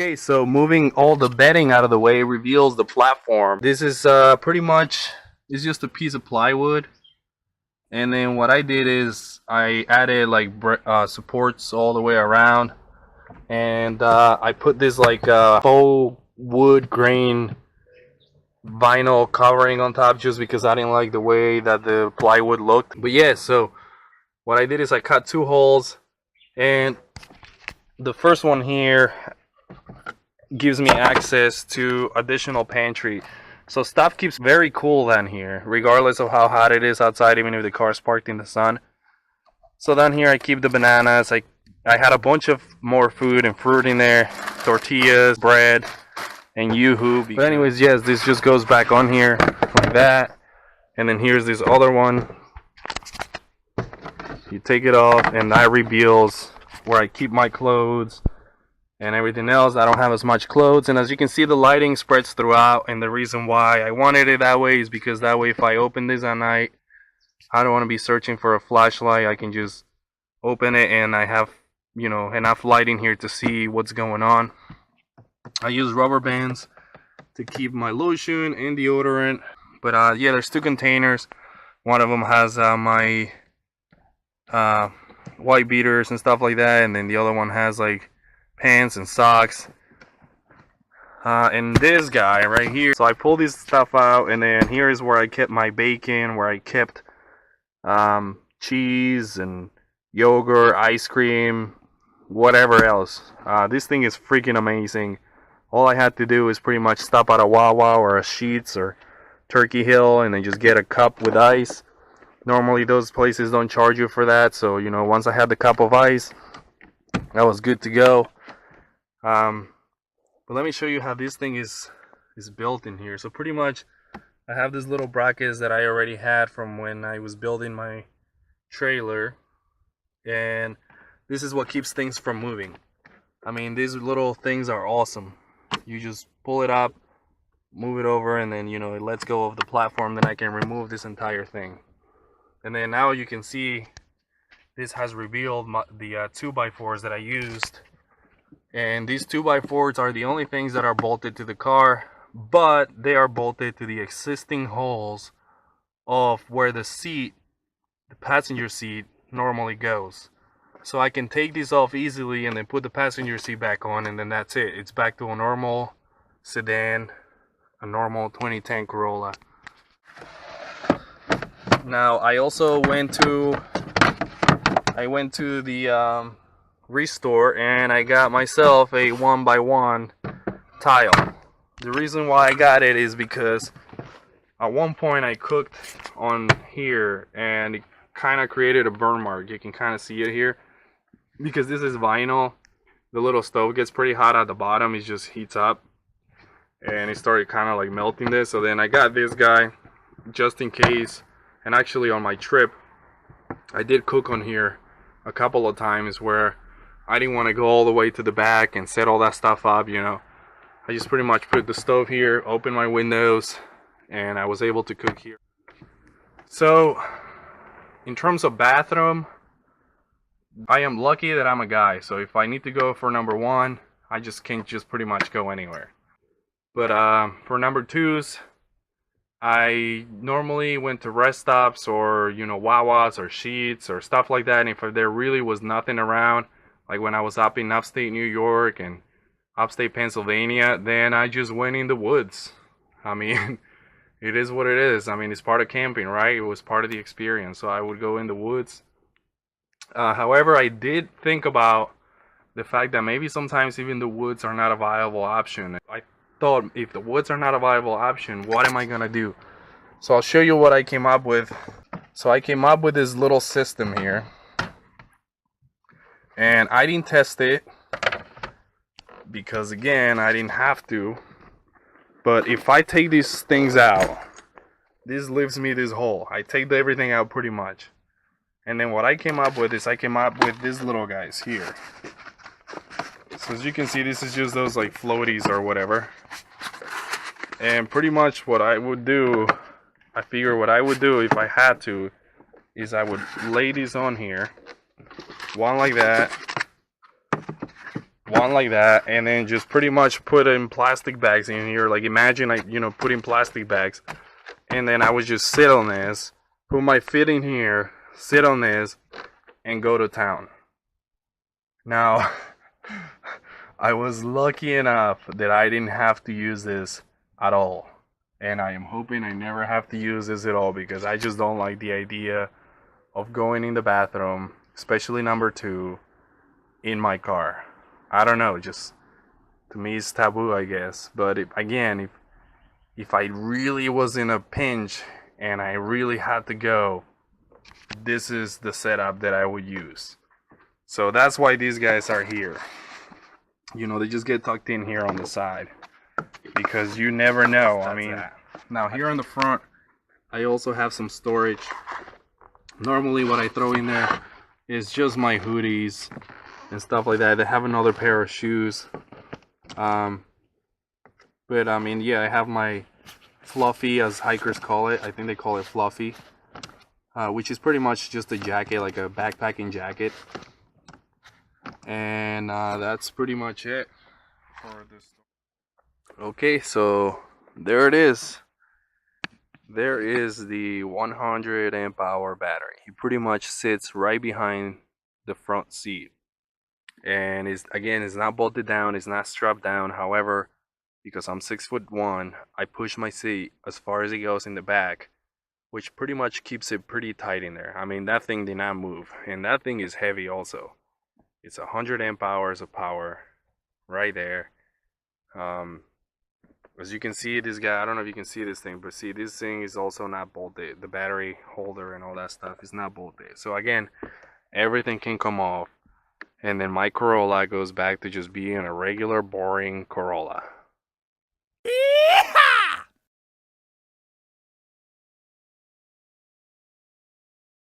Okay, so moving all the bedding out of the way reveals the platform. This is pretty much, it's just a piece of plywood. And then what I did is I added like supports all the way around. And I put this like faux wood grain vinyl covering on top just because I didn't like the way that the plywood looked. But yeah, so what I did is I cut 2 holes, and the first one here gives me access to additional pantry. So stuff keeps very cool down here, regardless of how hot it is outside, even if the car's parked in the sun. So down here I keep the bananas. I had a bunch of more food and fruit in there, tortillas, bread, and yoo-hoo. But anyways, yes, this just goes back on here like that. And then here's this other one. You take it off and that reveals where I keep my clothes and everything else. I don't have as much clothes, and as you can see, the lighting spreads throughout, and the reason why I wanted it that way is because that way if I open this at night, I don't want to be searching for a flashlight. I can just open it and I have, you know, enough light in here to see what's going on. I use rubber bands to keep my lotion and deodorant, but yeah, there's 2 containers. One of them has my white beaters and stuff like that, and then the other one has like pants and socks, and this guy right here. So I pull this stuff out, and then here is where I kept my bacon, where I kept cheese and yogurt, ice cream, whatever else. This thing is freaking amazing. All I had to do is pretty much stop at a Wawa or a Sheetz or Turkey Hill and then just get a cup with ice. Normally those places don't charge you for that, so you know, once I had the cup of ice, that was good to go. But let me show you how this thing is built in here. So pretty much I have these little brackets that I already had from when I was building my trailer, and this is what keeps things from moving. I mean, these little things are awesome. You just pull it up, move it over, and then, you know, it lets go of the platform. Then I can remove this entire thing. And then now you can see this has revealed the 2x4s that I used. And these 2x4s are the only things that are bolted to the car, but they are bolted to the existing holes of where the seat, the passenger seat, normally goes. So I can take these off easily and then put the passenger seat back on, and then that's it. It's back to a normal sedan, a normal 2010 Corolla. Now I also went to the Restore, and I got myself a 1x1 tile. The reason why I got it is because at one point I cooked on here and it kind of created a burn mark. You can kind of see it here. Because this is vinyl, the little stove gets pretty hot at the bottom. It just heats up, and it started kind of like melting this. So then I got this guy just in case. And actually on my trip I did cook on here a couple of times where I didn't want to go all the way to the back and set all that stuff up, you know. I just pretty much put the stove here, open my windows, and I was able to cook here. So in terms of bathroom, I am lucky that I'm a guy, so if I need to go for number 1, I just can't just pretty much go anywhere. But for number 2s, I normally went to rest stops or, you know, Wawas or Sheetz or stuff like that. And if there really was nothing around, like when I was up in upstate New York and upstate Pennsylvania, then I just went in the woods. I mean, it is what it is. I mean, it's part of camping, right? It was part of the experience. So I would go in the woods. However, I did think about the fact that maybe sometimes even the woods are not a viable option. I thought, if the woods are not a viable option, what am I gonna do? So I'll show you what I came up with. So I came up with this little system here, and I didn't test it because, again, I didn't have to. But if I take these things out, this leaves me this hole. I take everything out pretty much. And then what I came up with is I came up with these little guys here. So as you can see, this is just those like floaties or whatever. And pretty much what I would do, I figure what I would do if I had to, is I would lay these on here. One like that. one like that, and then just pretty much put in plastic bags in here. Like imagine putting plastic bags, and then I would just sit on this, put my feet in here, sit on this, and go to town. Now, I was lucky enough that I didn't have to use this at all. And I am hoping I never have to use this at all, because I just don't like the idea of going in the bathroom, especially number 2, in my car. I don't know, just to me it's taboo, I guess. But if I really was in a pinch and I really had to go, this is the setup that I would use. So that's why these guys are here. They just get tucked in here on the side, because you never know. I mean, now here on the front, I also have some storage. Normally what I throw in there is just my hoodies and stuff like that. I have another pair of shoes. But I mean, yeah, I have my fluffy, as hikers call it. I think they call it fluffy, which is pretty much just a jacket, like a backpacking jacket. And that's pretty much it for this. Okay, so there it is. There is the 100 amp hour battery. It pretty much sits right behind the front seat, and it's not bolted down, it's not strapped down. However, because I'm 6'1", I push my seat as far as it goes in the back, which pretty much keeps it pretty tight in there. I mean, that thing did not move, and that thing is heavy also. It's 100 amp hours of power right there. As you can see, this guy, I don't know if you can see this thing, but see, this thing is also not bolted. The battery holder and all that stuff is not bolted. So again, everything can come off, and then my Corolla goes back to just being a regular boring Corolla.